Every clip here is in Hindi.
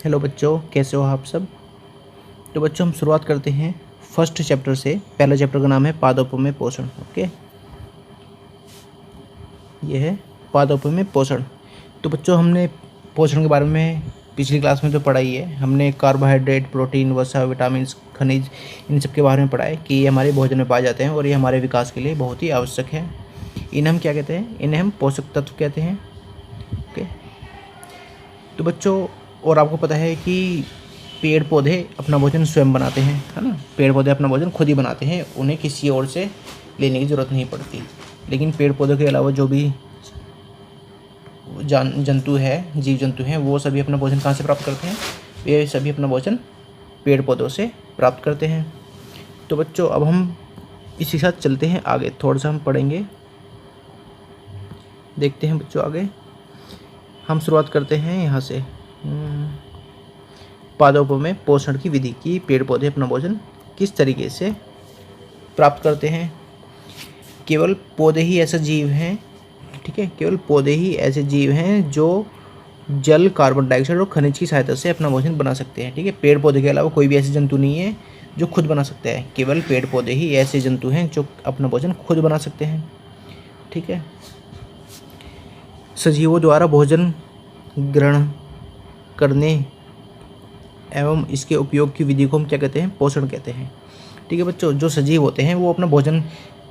हेलो बच्चों, कैसे हो आप सब। तो बच्चों हम शुरुआत करते हैं फर्स्ट चैप्टर से। पहला चैप्टर का नाम है पादपों पोषण। ओके, ये है पादपों पोषण। तो बच्चों हमने पोषण के बारे में पिछली क्लास में तो पढ़ा ही है। हमने कार्बोहाइड्रेट, प्रोटीन, वसा, विटामिन, खनिज, इन सब के बारे में पढ़ा है कि ये हमारे भोजन में पाए जाते हैं और ये हमारे विकास के लिए बहुत ही आवश्यक है। इन्हें हम क्या कहते हैं? इन्हें हम पोषक तत्व कहते हैं। ओके, तो बच्चों और आपको पता है कि पेड़ पौधे अपना भोजन स्वयं बनाते हैं, है ना। पेड़ पौधे अपना भोजन खुद ही बनाते हैं, उन्हें किसी और से लेने की ज़रूरत नहीं पड़ती। लेकिन पेड़ पौधों के अलावा जो भी जंतु है, जीव जंतु हैं, वो सभी अपना भोजन कहाँ से प्राप्त करते हैं? वे सभी अपना भोजन पेड़ पौधों से प्राप्त करते हैं। तो बच्चों अब हम इसी साथ चलते हैं आगे, थोड़ा सा हम पढ़ेंगे, देखते हैं बच्चों आगे। हम शुरुआत करते हैं यहाँ से पादपों में पोषण की विधि की। पेड़ पौधे अपना भोजन किस तरीके से प्राप्त करते हैं। केवल पौधे ही ऐसे जीव हैं, ठीक है, केवल पौधे ही ऐसे जीव हैं जो जल, कार्बन डाइऑक्साइड और खनिज की सहायता से अपना भोजन बना सकते हैं। ठीक है, पेड़ पौधे के अलावा कोई भी ऐसे जंतु नहीं है जो खुद बना सकते हैं। केवल पेड़ पौधे ही ऐसे जंतु हैं जो अपना भोजन खुद बना सकते हैं। ठीक है, सजीवों द्वारा भोजन ग्रहण करने एवं इसके उपयोग की विधि को हम क्या कहते हैं? पोषण कहते हैं। ठीक है बच्चों, जो सजीव होते हैं वो अपना भोजन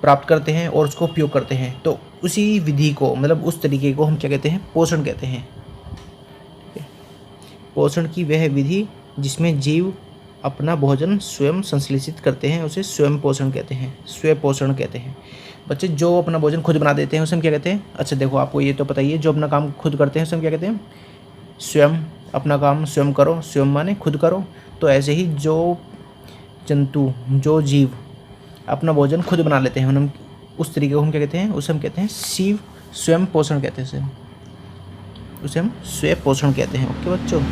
प्राप्त करते हैं और उसको उपयोग करते हैं, तो उसी विधि को, मतलब उस तरीके को हम क्या कहते हैं? पोषण कहते हैं। पोषण की वह विधि जिसमें जीव अपना भोजन स्वयं संश्लेषित करते हैं उसे स्वयं पोषण कहते हैं, स्वयं पोषण कहते हैं। बच्चे जो अपना भोजन खुद बना देते हैं उसे हम क्या कहते हैं? अच्छा देखो, आपको ये तो पता ही है, जो अपना काम खुद करते हैं उसे हम क्या कहते हैं? स्वयं। अपना काम स्वयं करो, स्वयं माने खुद करो। तो ऐसे ही जो जंतु, जो जीव अपना भोजन खुद बना लेते हैं, हम उस तरीके को हम क्या कहते हैं? उसे हम कहते हैं शिव स्वयं पोषण कहते हैं। उसे हम स्वयं पोषण कहते हैं। ओके बच्चों,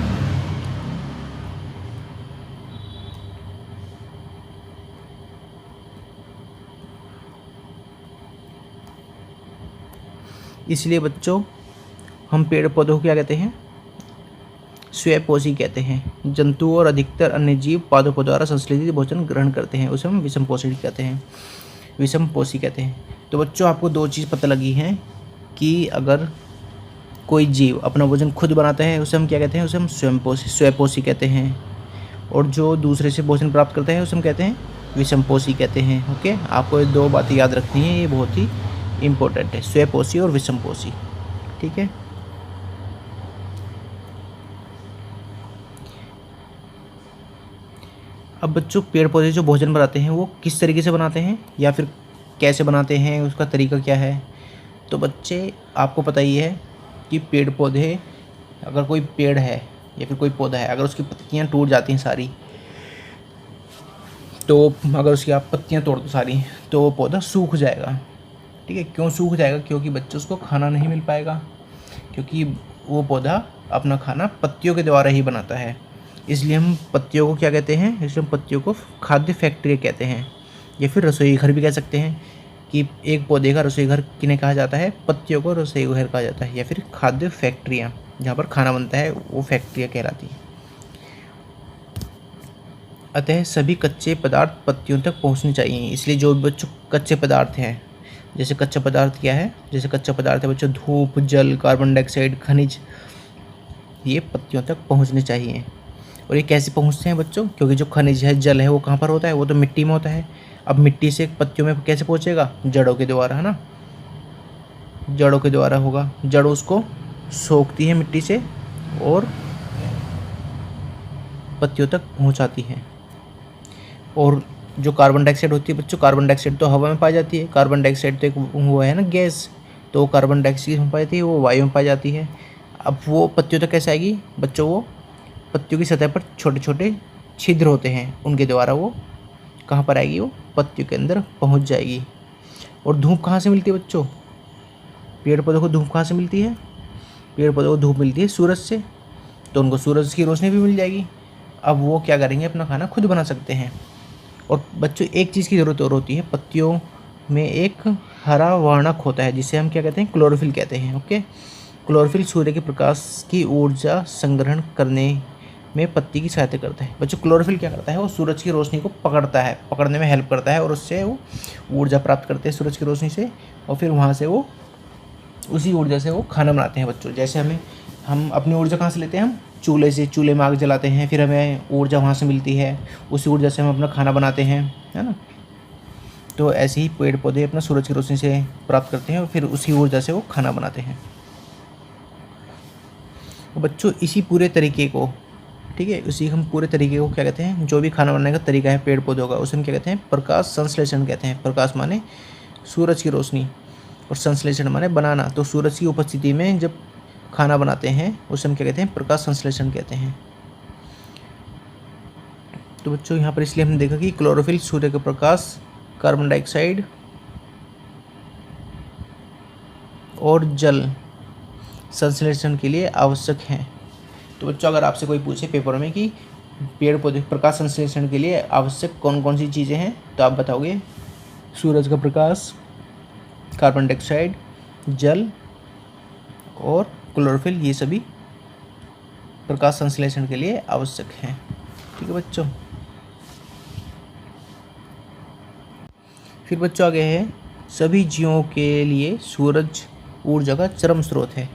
इसलिए बच्चों हम पेड़ पौधों को क्या कहते हैं? स्वयंपोषी कहते हैं। जंतु और अधिकतर अन्य जीव पादपों द्वारा संश्लेषित भोजन ग्रहण करते हैं, उसे हम विषमपोषी कहते हैं, विषमपोषी कहते हैं। तो बच्चों आपको दो चीज़ पता लगी हैं कि अगर कोई जीव अपना भोजन खुद बनाता है उसे हम क्या कहते हैं? उसे हम स्वयंपोषी कहते हैं। और जो दूसरे से भोजन प्राप्त करता है उसे हम कहते हैं विषमपोषी कहते हैं। ओके, आपको ये दो बातें याद रखनी है, ये बहुत ही इम्पोर्टेंट है, स्वयंपोषी और विषमपोषी। ठीक है, अब बच्चों पेड़ पौधे जो भोजन बनाते हैं वो किस तरीके से बनाते हैं या फिर कैसे बनाते हैं, उसका तरीका क्या है? तो बच्चे आपको पता ही है कि पेड़ पौधे, अगर कोई पेड़ है या फिर कोई पौधा है, अगर उसकी पत्तियां टूट जाती हैं सारी, तो अगर उसकी आप पत्तियां तोड़ दो सारी, तो वो पौधा सूख जाएगा। ठीक है, क्यों सूख जाएगा? क्योंकि बच्चों उसको खाना नहीं मिल पाएगा, क्योंकि वो पौधा अपना खाना पत्तियों के द्वारा ही बनाता है। इसलिए हम पत्तियों को क्या कहते हैं? इसलिए हम पत्तियों को खाद्य फैक्ट्री कहते हैं, या फिर रसोई घर भी कह सकते हैं कि एक पौधे का रसोई घर किन्हें कहा जाता है? पत्तियों को रसोई घर कहा जाता है, या फिर खाद्य फैक्ट्रियाँ, जहाँ पर खाना बनता है वो फैक्ट्रियाँ कहलाती हैं। अतः सभी कच्चे पदार्थ पत्तियों तक पहुँचने चाहिए। इसलिए जो बच्चों कच्चे पदार्थ हैं, जैसे कच्चा पदार्थ क्या है? जैसे कच्चा पदार्थ है बच्चों धूप, जल, कार्बन डाइऑक्साइड, खनिज, ये पत्तियों तक पहुँचने चाहिए। और ये कैसे पहुँचते हैं बच्चों? क्योंकि जो खनिज है, जल है, वो कहाँ पर होता है? वो तो मिट्टी में होता है। अब मिट्टी से पत्तियों में कैसे पहुँचेगा? जड़ों के द्वारा, है ना, जड़ों के द्वारा होगा। जड़ उसको सोखती है मिट्टी से और पत्तियों तक पहुँचाती है। और जो कार्बन डाइऑक्साइड होती है बच्चों, कार्बन डाइऑक्साइड तो हवा में पाई जाती है, कार्बन डाइऑक्साइड तो एक वो है ना गैस, तो कार्बन डाइऑक्साइड में पाई जाती है, वो वायु में पाई जाती है। अब वो पत्तियों तक कैसे आएगी बच्चों? वो पत्तियों की सतह पर छोटे छोटे छिद्र होते हैं, उनके द्वारा वो कहाँ पर आएगी? वो पत्तियों के अंदर पहुँच जाएगी। और धूप कहाँ से मिलती है बच्चों? पेड़ पौधों को धूप कहाँ से मिलती है? पेड़ पौधों को धूप मिलती है सूरज से, तो उनको सूरज की रोशनी भी मिल जाएगी। अब वो क्या करेंगे? अपना खाना खुद बना सकते हैं। और बच्चों एक चीज़ की ज़रूरत और होती है, पत्तियों में एक हरा वर्णक होता है जिसे हम क्या कहते हैं? क्लोरोफिल कहते हैं। ओके, क्लोरोफिल सूर्य के प्रकाश की ऊर्जा संग्रहण करने में पत्ती की सहायता करता है। बच्चों क्लोरोफिल क्या करता है, वो सूरज की रोशनी को पकड़ता है, पकड़ने में हेल्प करता है और उससे वो ऊर्जा प्राप्त करते हैं सूरज की रोशनी से, और फिर वहाँ से वो उसी ऊर्जा से वो खाना बनाते हैं। बच्चों जैसे हम अपनी ऊर्जा कहाँ से लेते हैं, हम चूल्हे से, चूल्हे में आग जलाते हैं, फिर हमें ऊर्जा वहाँ से मिलती है, उसी ऊर्जा से हम अपना खाना बनाते हैं, है ना। तो ऐसे ही पेड़ पौधे अपना सूरज की रोशनी से प्राप्त करते हैं और फिर उसी ऊर्जा से वो खाना बनाते हैं। तो बच्चों इसी पूरे तरीके को, ठीक है, उसी हम पूरे तरीके को क्या कहते हैं, जो भी खाना बनाने का तरीका है पेड़ पौधों का, उसे हम क्या कहते हैं, प्रकाश संश्लेषण कहते हैं। प्रकाश माने सूरज की रोशनी और संश्लेषण माने बनाना। तो सूरज की उपस्थिति में जब खाना बनाते हैं उसे हम क्या कहते हैं, प्रकाश संश्लेषण कहते हैं। तो बच्चों यहाँ पर इसलिए हमने देखा कि क्लोरोफिल सूर्य का प्रकाश, कार्बन डाइऑक्साइड और जल संश्लेषण के लिए आवश्यक है। तो बच्चों अगर आपसे कोई पूछे पेपर में कि पेड़ पौधे प्रकाश संश्लेषण के लिए आवश्यक कौन कौन सी चीज़ें हैं, तो आप बताओगे सूरज का प्रकाश, कार्बन डाइऑक्साइड, जल और क्लोरोफिल, ये सभी प्रकाश संश्लेषण के लिए आवश्यक हैं। ठीक है बच्चों। फिर बच्चों आगे है, सभी जीवों के लिए सूरज ऊर्जा का चरम स्रोत है।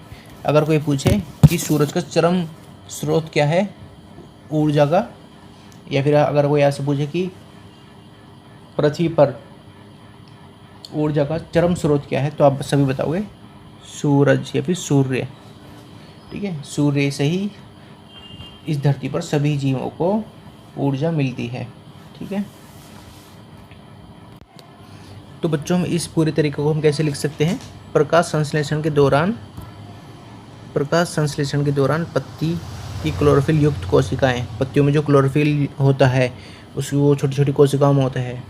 अगर कोई पूछे कि सूरज का चरम स्रोत क्या है ऊर्जा का, या फिर अगर कोई ऐसे पूछे कि पृथ्वी पर ऊर्जा का चरम स्रोत क्या है, तो आप सभी बताओगे सूरज या फिर सूर्य। ठीक है, सूर्य से ही इस धरती पर सभी जीवों को ऊर्जा मिलती है। ठीक है, तो बच्चों हम इस पूरे तरीके को हम कैसे लिख सकते हैं, प्रकाश संश्लेषण के दौरान पत्ती की क्लोरोफिल युक्त कोशिकाएं, पत्तियों में जो क्लोरोफिल होता है उस वो छोटी छोटी कोशिकाओं में होता है,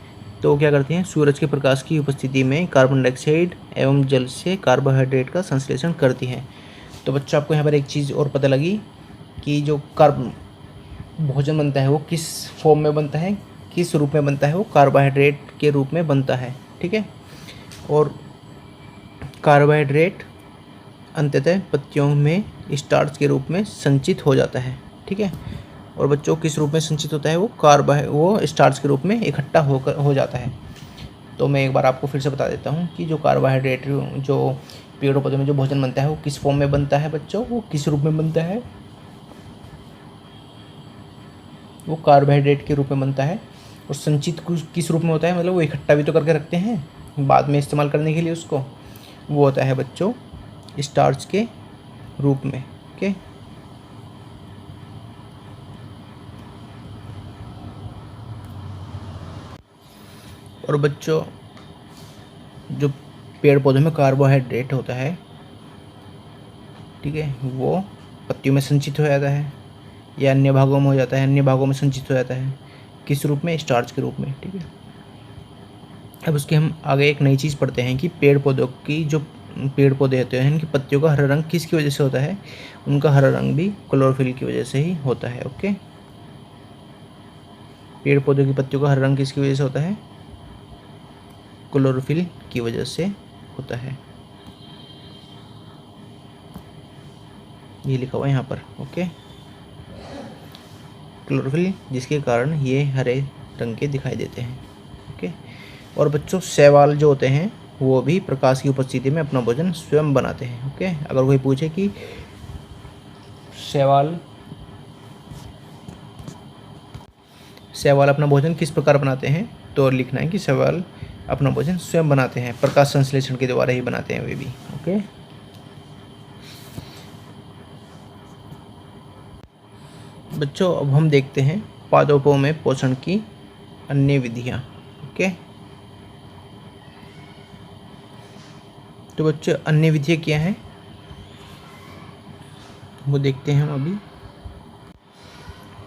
तो क्या करती हैं, सूरज के प्रकाश की उपस्थिति में कार्बन डाइऑक्साइड एवं जल से कार्बोहाइड्रेट का संश्लेषण करती हैं। तो बच्चों आपको यहाँ पर एक चीज़ और पता लगी कि जो भोजन बनता है वो किस फॉर्म में बनता है, किस रूप में बनता है, वो कार्बोहाइड्रेट के रूप में बनता है। ठीक है, और कार्बोहाइड्रेट अंततः पत्तियों में स्टार्च के रूप में संचित हो जाता है। ठीक है, और बच्चों किस रूप में संचित होता है, वो स्टार्च के रूप में इकट्ठा हो जाता है। तो मैं एक बार आपको फिर से बता देता हूँ कि जो कार्बोहाइड्रेट जो पेड़ पौधों में जो भोजन बनता है वो किस फॉर्म में बनता है बच्चों, वो किस रूप में बनता है, वो कार्बोहाइड्रेट के रूप में बनता है। और संचित किस रूप में होता है, मतलब वो इकट्ठा भी तो करके रखते हैं बाद में इस्तेमाल करने के लिए उसको, वो होता है बच्चों स्टार्च के रूप में। ओके, और बच्चों जो पेड़ पौधों में कार्बोहाइड्रेट होता है, ठीक है, वो पत्तियों में संचित हो जाता है या अन्य भागों में हो जाता है, अन्य भागों में संचित हो जाता है, किस रूप में, स्टार्च के रूप में। ठीक है, अब उसके हम आगे एक नई चीज़ पढ़ते हैं कि पेड़ पौधों की जो पेड़ पौधे होते हैं इनकी पत्तियों का हरा रंग किसकी वजह से होता है, उनका हरा रंग भी क्लोरोफिल की वजह से ही होता है। ओके, पेड़ पौधों की पत्तियों का हरा रंग किसकी वजह से होता है, क्लोरोफिल की वजह से होता है। ये लिखा हुआ है यहाँ पर। ओके, क्लोरोफिल जिसके कारण ये हरे रंग के दिखाई देते हैं। ओके, और बच्चों शैवाल जो होते हैं वो भी प्रकाश की उपस्थिति में अपना भोजन स्वयं बनाते हैं। ओके, अगर कोई पूछे कि शैवाल अपना भोजन किस प्रकार बनाते हैं, तो लिखना है कि शैवाल अपना भोजन स्वयं बनाते हैं, प्रकाश संश्लेषण के द्वारा ही बनाते हैं वे भी। ओके, बच्चों अब हम देखते हैं पादपों में पोषण की अन्य विधियाँ। ओके, तो बच्चों अन्य विधियाँ क्या हैं वो देखते हैं हम अभी।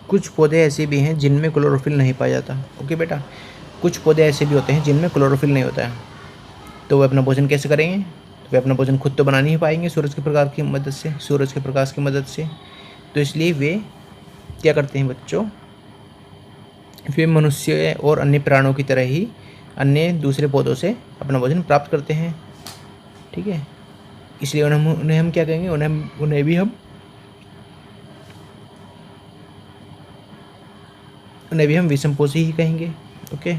कुछ पौधे ऐसे भी हैं जिनमें क्लोरोफिल नहीं पाया जाता। ओके बेटा, कुछ पौधे ऐसे भी होते हैं जिनमें क्लोरोफिल नहीं होता है, तो वे अपना भोजन कैसे करेंगे, तो वे अपना भोजन खुद तो बना नहीं पाएंगे सूरज के प्रकाश की मदद से। तो इसलिए वे क्या करते हैं बच्चों, वे मनुष्य और अन्य प्राणियों की तरह ही अन्य दूसरे पौधों से अपना भोजन प्राप्त करते हैं। ठीक है, इसलिए उन्हें हम क्या कहेंगे, उन्हें भी हम उन्हें भी हम विषमपोषी ही कहेंगे। ओके,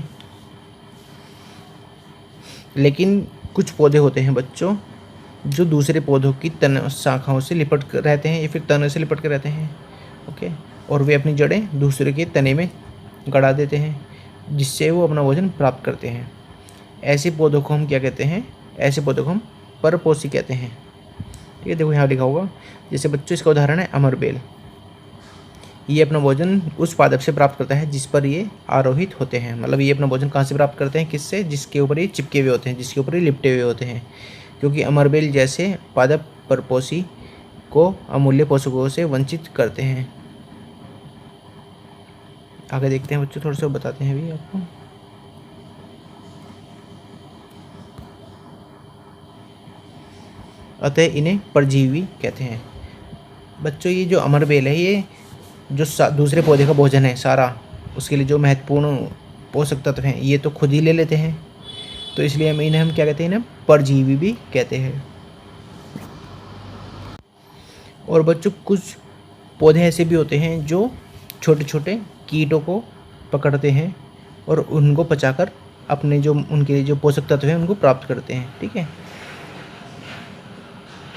लेकिन कुछ पौधे होते हैं बच्चों जो दूसरे पौधों की तन शाखाओं से लिपट कर रहते हैं या फिर तने से लिपट कर रहते हैं। ओके, और वे अपनी जड़ें दूसरे के तने में गड़ा देते हैं जिससे वो अपना भोजन प्राप्त करते हैं। ऐसे पौधों को हम क्या कहते हैं? ऐसे पौधों को हम परपोषी कहते हैं। ठीक है, देखो यहाँ लिखा होगा। जैसे बच्चों इसका उदाहरण है अमरबेल। ये अपना भोजन उस पादप से प्राप्त करता है जिस पर ये आरोहित होते हैं। मतलब ये अपना भोजन कहाँ से प्राप्त करते हैं? किससे? जिसके ऊपर ये चिपके हुए होते हैं, जिसके ऊपर ये लिपटे हुए होते हैं। क्योंकि अमरबेल जैसे पादप परपोषी को अमूल्य पोषकों से वंचित करते हैं। आगे देखते हैं बच्चों, थोड़ा सा बताते हैं अभी आपको। अतः इन्हें परजीवी कहते हैं। बच्चों ये जो अमरबेल है, ये जो दूसरे पौधे का भोजन है सारा, उसके लिए जो महत्वपूर्ण पोषक तत्व हैं ये तो खुद ही ले लेते हैं। तो इसलिए हम क्या कहते हैं? इन्हें परजीवी भी कहते हैं। और बच्चों कुछ पौधे ऐसे भी होते हैं जो छोटे छोटे कीटों को पकड़ते हैं और उनको पचाकर अपने जो उनके जो पोषक तत्व हैं उनको प्राप्त करते हैं। ठीक है,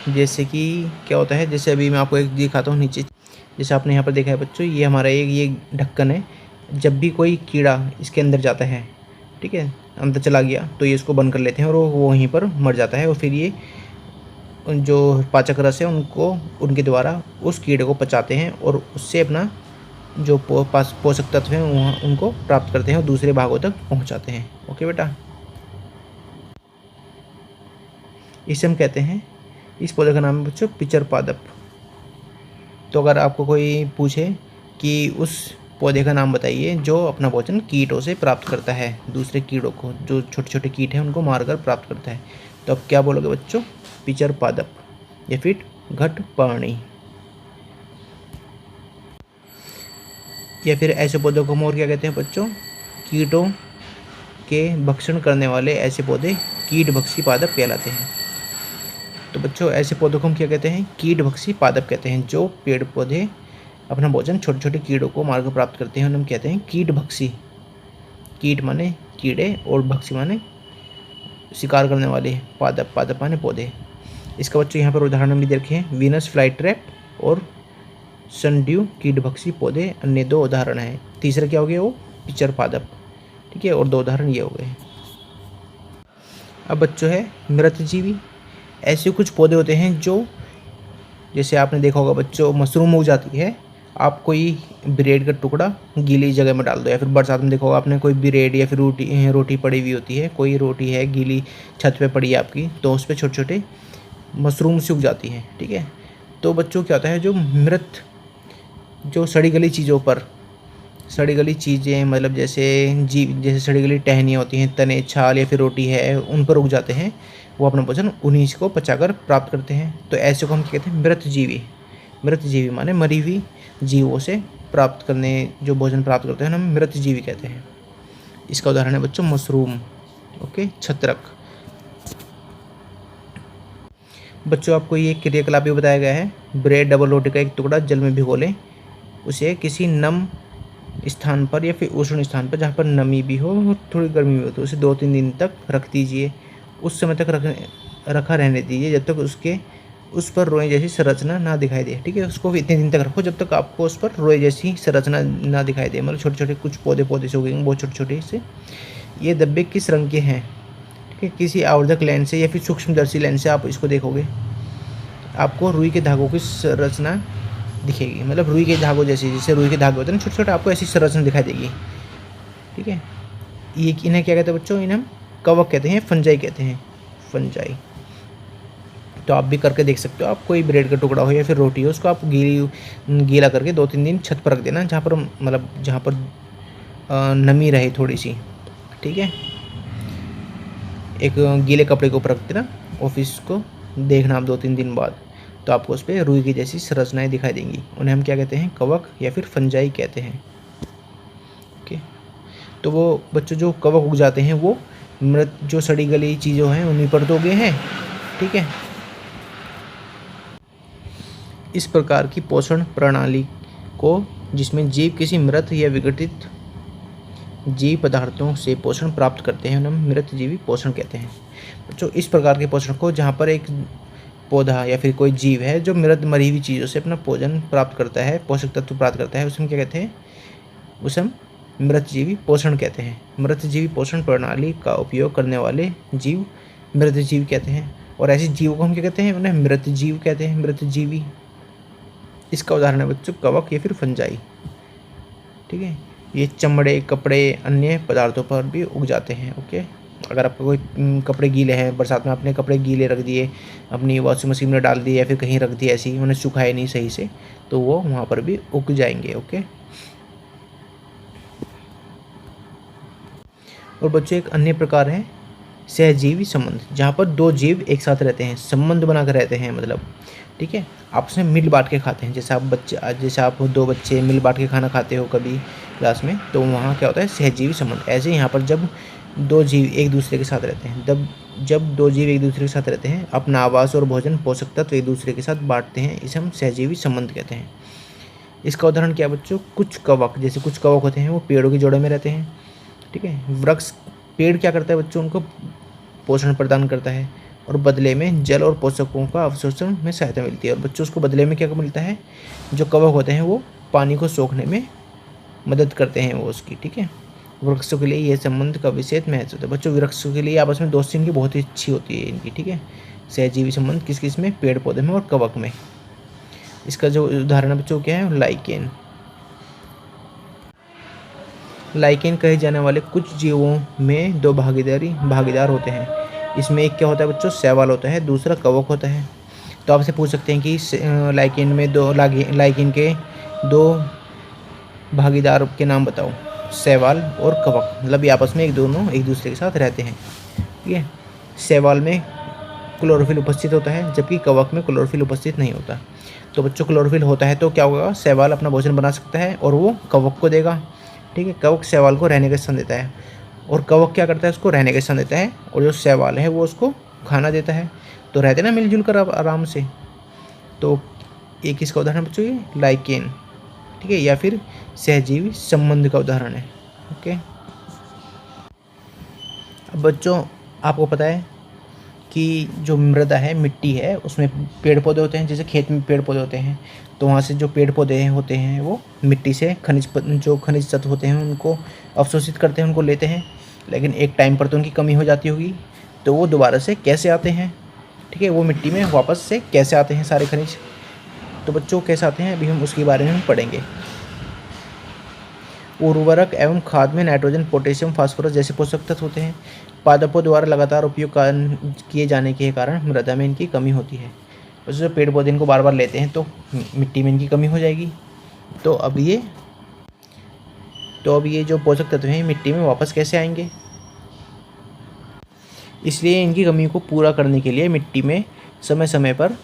जैसे कि क्या होता है, जैसे अभी मैं आपको एक दिखाता हूँ नीचे। जैसे आपने यहाँ पर देखा है बच्चों, ये हमारा ये ढक्कन है। जब भी कोई कीड़ा इसके अंदर जाता है, ठीक है, अंदर चला गया, तो ये इसको बंद कर लेते हैं और वो वहीं पर मर जाता है। और फिर ये जो पाचक रस है उनको उनके द्वारा उस कीड़े को पचाते हैं और उससे अपना जो पोषक तत्व हैं वहाँ उनको प्राप्त करते हैं और दूसरे भागों तक पहुँचाते हैं। ओके बेटा, इसे हम कहते हैं, इस पौधे का नाम है बच्चों पिचर पादप। तो अगर आपको कोई पूछे कि उस पौधे का नाम बताइए जो अपना भोजन कीटों से प्राप्त करता है, दूसरे कीड़ों को, जो छोटे छोटे कीट हैं उनको मारकर प्राप्त करता है, तो आप क्या बोलोगे बच्चों? पिचर पादप या फिर घटपर्णी। या फिर ऐसे पौधों को हम और क्या कहते हैं बच्चों? कीटों के भक्षण करने वाले ऐसे पौधे कीटभक्षी पादप कहलाते हैं। तो बच्चों ऐसे पौधों को हम क्या कहते हैं? कीटभक्षी पादप कहते हैं। जो पेड़ पौधे अपना भोजन छोटे छोटे कीड़ों को मारकर प्राप्त करते हैं उन्हें हम कहते हैं कीटभक्षी। कीट माने कीड़े और भक्षी माने शिकार करने वाले, पादप, पादप माने पौधे। इसका बच्चों यहाँ पर उदाहरण भी देखे हैं, वीनस फ्लाई ट्रैप और सनड्यू कीटभक्षी पौधे अन्य दो उदाहरण हैं। तीसरा क्या हो गया? वो पिचर पादप। ठीक है, और दो उदाहरण ये हो गए। अब बच्चों है मृतजीवी। ऐसे कुछ पौधे होते हैं जो, जैसे आपने देखा होगा बच्चों, मशरूम उग जाती है, आप कोई ब्रेड का टुकड़ा गीली जगह में डाल दो, या फिर बरसात में देखा होगा आपने कोई ब्रेड या फिर रोटी पड़ी हुई होती है, कोई रोटी है गीली छत पे पड़ी है आपकी, तो उस पर छोटे छोटे मशरूम से उग जाती हैं। ठीक है, तो बच्चों क्या होता है, जो मृत, जो सड़ी गली चीज़ों पर, सड़ी गली चीज़ें मतलब जैसे सड़ी गली टहनियाँ होती हैं, तने, छाल या फिर रोटी है, उन पर उग जाते हैं, वो अपना भोजन उन्हीं को पचाकर प्राप्त करते हैं। तो ऐसे को हम क्या कहते हैं? मृतजीवी। मृतजीवी माने मरी हुई जीवों से प्राप्त करने, जो भोजन प्राप्त करते हैं हम मृतजीवी कहते हैं। इसका उदाहरण है बच्चों मशरूम। ओके, छत्रक। बच्चों आपको ये क्रियाकलाप भी बताया गया है, ब्रेड डबल रोटी का एक टुकड़ा जल में भिगो लें, उसे किसी नम स्थान पर या फिर उष्ण स्थान पर जहाँ पर नमी भी हो और थोड़ी गर्मी भी हो, तो उसे 2-3 दिन तक रख दीजिए। उस समय तक रखा रहने दीजिए जब तक उस पर रोए जैसी संरचना ना दिखाई दे। ठीक है, उसको भी इतने दिन तक रखो जब तक आपको उस पर रोए जैसी संरचना ना दिखाई दे। मतलब छोटे छोटे कुछ पौधे से उगेंगे, बहुत छोटे छोटे से। ये धब्बे किस रंग के हैं? ठीक है, किसी आवर्धक लेंस से या फिर सूक्ष्मदर्शी लेंस से आप इसको देखोगे, आपको रुई के धागों की संरचना दिखेगी। मतलब रुई के धागों जैसे, जैसे रुई के धागे होते हैं ना छोटे छोटे, आपको ऐसी संरचना दिखाई देगी। ठीक है, ये इन्हें क्या कहते हैं बच्चों? इन्हें हम कवक कहते हैं, फंजाई कहते हैं, फंजाई। तो आप भी करके देख सकते हो। आप कोई ब्रेड का टुकड़ा हो या फिर रोटी हो, उसको आप गीला करके 2-3 दिन छत पर रख देना, जहाँ पर नमी रहे थोड़ी सी। ठीक है, एक गीले कपड़े के ऊपर रख देना, ऑफिस को देखना आप 2-3 दिन बाद, तो आपको उस पर रुई की जैसी संरचनाएं दिखाई देंगी। उन्हें हम क्या कहते हैं? कवक या फिर फंजाई कहते हैं। ओके, तो वो बच्चों जो कवक उग जाते हैं वो मृत, जो सड़ी गली चीज़ें हैं उन्हीं पर तो उगे हैं। ठीक है, इस प्रकार की पोषण प्रणाली को, जिसमें जीव किसी मृत या विघटित जीव पदार्थों से पोषण प्राप्त करते हैं उन्हें मृतजीवी पोषण कहते हैं। बच्चों इस प्रकार के पोषण को, जहाँ पर एक पौधा या फिर कोई जीव है जो मरी हुई चीज़ों से अपना भोजन प्राप्त करता है, पोषक तत्व प्राप्त करता है, उसमें क्या कहते हैं, उसे हम मृतजीवी पोषण कहते हैं। मृतजीवी पोषण प्रणाली का उपयोग करने वाले जीव मृतजीव कहते हैं, और ऐसे जीवों को हम क्या कहते हैं, उन्हें मृतजीव कहते हैं, मृतजीवी। इसका उदाहरण है बच्चों कवक या फिर फंजाई। ठीक है, ये चमड़े, कपड़े, अन्य पदार्थों पर भी उग जाते हैं। ओके, अगर आपका कोई कपड़े गीले हैं, बरसात में आपने कपड़े गीले रख दिए, अपनी वॉशिंग मशीन में डाल दिए या फिर कहीं रख दिए ऐसे ही, उन्हें सुखाए नहीं सही से, तो वो वहाँ पर भी उग जाएंगे। ओके, और बच्चों एक अन्य प्रकार है सहजीवी संबंध, जहाँ पर दो जीव एक साथ रहते हैं, संबंध बनाकर रहते हैं, मतलब ठीक है, आपस में मिल बांट के खाते हैं। जैसे आप दो बच्चे मिल बांट के खाना खाते हो कभी क्लास में, तो वहाँ क्या होता है, सहजीवी संबंध। ऐसे यहाँ पर जब दो जीव एक दूसरे के साथ रहते हैं, जब दो जीव एक दूसरे के साथ रहते हैं, अपना आवास और भोजन, पोषक तत्व एक दूसरे के साथ बांटते हैं, इसे हम सहजीवी संबंध कहते हैं। इसका उदाहरण क्या है बच्चों, कुछ कवक होते हैं वो पेड़ों की जड़ों में रहते हैं। ठीक है, वृक्ष, पेड़ क्या करता है बच्चों, उनको पोषण प्रदान करता है और बदले में जल और पोषकों का अवशोषण में सहायता मिलती है। और बच्चों उसको बदले में क्या मिलता है, जो कवक होते हैं वो पानी को सोखने में मदद करते हैं वो उसकी। ठीक है, वृक्षों के लिए यह संबंध का विशेष महत्व होता है। बच्चों वृक्षों के लिए आपस में दोस्ती इनकी बहुत ही अच्छी होती है इनकी। ठीक है, सहजीवी संबंध किस किस में, पेड़ पौधे में और कवक में। इसका जो उदाहरण बच्चों क्या है, लाइकेन। लाइकेन कहे जाने वाले कुछ जीवों में दो भागीदार होते हैं। इसमें एक क्या होता है बच्चों, शैवाल होता है, दूसरा कवक होता है। तो आपसे पूछ सकते हैं कि लाइकेन के दो भागीदार के नाम बताओ, शैवाल और कवक। मतलब ये आपस में एक दूसरे के साथ रहते हैं। ठीक है, शैवाल में क्लोरोफिल उपस्थित होता है, जबकि कवक में क्लोरोफिल उपस्थित नहीं होता। तो बच्चों क्लोरोफिल होता है तो क्या होगा, शैवाल अपना भोजन बना सकता है और वो कवक को देगा। ठीक है, कवक शैवाल को रहने का स्थान देता है और कवक क्या करता है, उसको रहने का स्थान देता है, और जो शैवाल है वो उसको खाना देता है। तो रहते ना मिलजुल कर आराम से। तो एक इसका उदाहरण बच्चों ये लाइकेन। ठीक है, या फिर सहजीवी संबंध का उदाहरण है। ओके, अब बच्चों आपको पता है कि जो मृदा है, मिट्टी है, उसमें पेड़ पौधे होते हैं। जैसे खेत में पेड़ पौधे होते हैं, तो वहाँ से जो पेड़ पौधे होते हैं वो मिट्टी से जो खनिज तत्व होते हैं उनको अवशोषित करते हैं, उनको लेते हैं। लेकिन एक टाइम पर तो उनकी कमी हो जाती होगी, तो वो दोबारा से कैसे आते हैं, ठीक है, वो मिट्टी में वापस से कैसे आते हैं सारे खनिज। तो बच्चों कैसे आते हैं, अभी हम उसके बारे में पढ़ेंगे। उर्वरक एवं खाद में नाइट्रोजन, पोटेशियम, फास्फोरस जैसे पोषक तत्व होते हैं। पादपों द्वारा लगातार उपयोग किए जाने के कारण मृदा में इनकी कमी होती है। वैसे जो पेड़ पौधे इनको बार बार लेते हैं तो मिट्टी में इनकी कमी हो जाएगी। तो अब ये जो पोषक तत्व हैं मिट्टी में वापस कैसे आएंगे। इसलिए इनकी कमी को पूरा करने के लिए मिट्टी में समय समय पर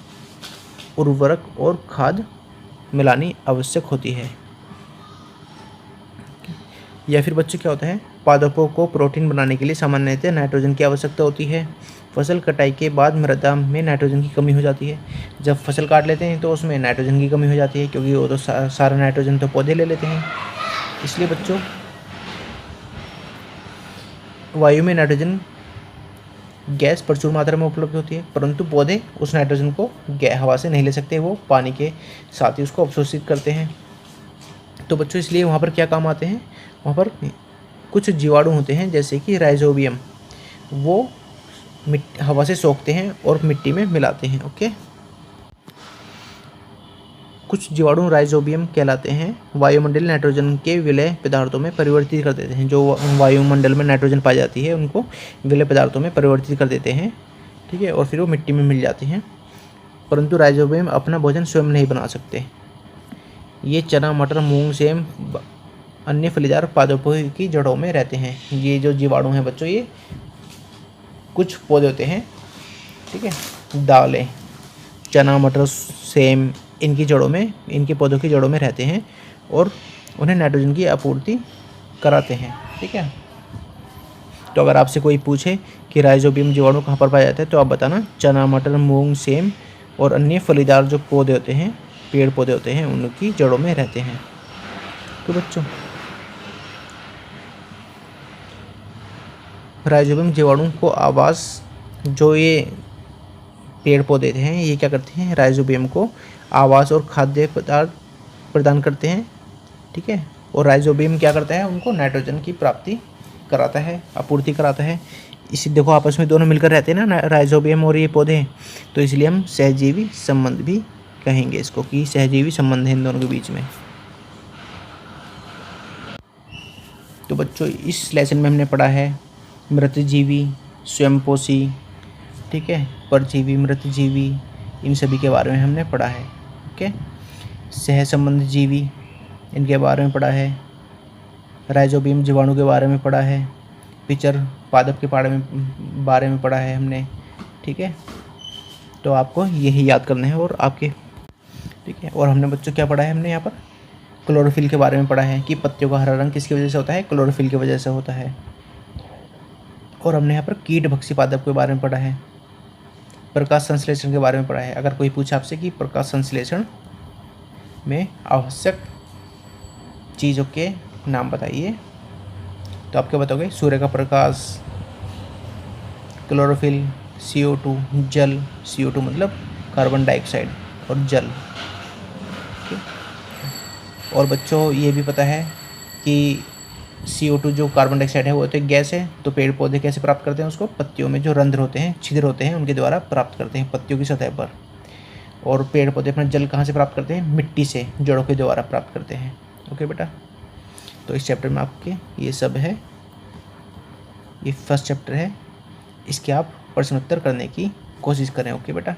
उर्वरक और खाद मिलानी आवश्यक होती है। या फिर बच्चों क्या होता है, पादपों को प्रोटीन बनाने के लिए सामान्यतः नाइट्रोजन की आवश्यकता होती है। फसल कटाई के बाद मृदा में नाइट्रोजन की कमी हो जाती है। जब फसल काट लेते हैं तो उसमें नाइट्रोजन की कमी हो जाती है, क्योंकि वो तो सारा नाइट्रोजन तो पौधे ले लेते हैं। इसलिए बच्चों वायु में नाइट्रोजन गैस प्रचुर मात्रा में उपलब्ध होती है, परंतु पौधे उस नाइट्रोजन को हवा से नहीं ले सकते, वो पानी के साथ ही उसको अवशोषित करते हैं। तो बच्चों इसलिए वहाँ पर क्या काम आते हैं, वहाँ पर कुछ जीवाणु होते हैं जैसे कि राइजोबियम, वो हवा से सोखते हैं और मिट्टी में मिलाते हैं। ओके, कुछ जीवाणु राइजोबियम कहलाते हैं, वायुमंडलीय नाइट्रोजन के विलय पदार्थों में परिवर्तित कर देते हैं। जो वायुमंडल में नाइट्रोजन पाई जाती है उनको विलय पदार्थों में परिवर्तित कर देते हैं। ठीक है, और फिर वो मिट्टी में मिल जाती हैं। परंतु राइजोबियम अपना भोजन स्वयं नहीं बना सकते। ये चना, मटर, मूंग, सेम अन्य फलीदार पादपों की जड़ों में रहते हैं। ये जो जीवाणु हैं बच्चों, ये कुछ पौधे होते हैं, ठीक है, दालें, चना, मटर, सेम, इनकी जड़ों में, इनके पौधों की जड़ों में रहते हैं और उन्हें नाइट्रोजन की आपूर्ति कराते हैं। ठीक है, तो अगर आपसे कोई पूछे कि राइजोबियम जीवाणु कहाँ पर पाया जाता है, तो आप बताना चना, मटर, मूंग, सेम और अन्य फलीदार जो पौधे होते हैं, पेड़ पौधे होते हैं, उनकी जड़ों में रहते हैं। तो बच्चों राइजोबियम जीवाणु को आवास, जो ये पेड़ पौधे हैं ये क्या करते हैं, राइजोबियम को आवास और खाद्य पदार्थ प्रदान करते हैं, ठीक है। और राइजोबियम क्या करता है, उनको नाइट्रोजन की प्राप्ति कराता है, आपूर्ति कराता है। इसी देखो आपस में दोनों मिलकर रहते हैं ना, राइजोबियम और ये पौधे, तो इसलिए हम सहजीवी संबंध भी कहेंगे इसको, कि सहजीवी संबंध है इन दोनों के बीच में। तो बच्चों इस लेसन में हमने पढ़ा है मृतजीवी, स्वयंपोषी, ठीक है, परजीवी, मृतजीवी, इन सभी के बारे में हमने पढ़ा है, ओके। सहसंबंध जीवी, इनके बारे में पढ़ा है। राइजोबियम जीवाणु के बारे में पढ़ा है। पिचर पादप के बारे में पढ़ा है हमने, ठीक है। तो आपको यही याद करना है और आपके, ठीक है। और हमने बच्चों क्या पढ़ा है, हमने यहाँ पर क्लोरोफिल के बारे में पढ़ा है कि पत्तियों का हरा रंग किसकी वजह से होता है, क्लोरोफिल की वजह से होता है। और हमने यहाँ पर कीटभक्षी पादप के बारे में पढ़ा है। प्रकाश संश्लेषण के बारे में पढ़ा है। अगर कोई पूछे आपसे कि प्रकाश संश्लेषण में आवश्यक चीज़ों के नाम बताइए, तो आप क्या बताओगे, सूर्य का प्रकाश, क्लोरोफिल, CO2, जल, CO2 मतलब कार्बन डाइऑक्साइड, और जल। और बच्चों ये भी पता है कि CO2 जो कार्बन डाइऑक्साइड है वो तो एक गैस है, तो पेड़ पौधे कैसे प्राप्त करते हैं उसको, पत्तियों में जो रंध्र होते हैं, छिद्र होते हैं, उनके द्वारा प्राप्त करते हैं पत्तियों की सतह पर। और पेड़ पौधे अपना जल कहाँ से प्राप्त करते हैं, मिट्टी से, जड़ों के द्वारा प्राप्त करते हैं, ओके बेटा। तो इस चैप्टर में आपके ये सब है, ये फर्स्ट चैप्टर है, इसके आप प्रश्न उत्तर करने की कोशिश करें, ओके बेटा।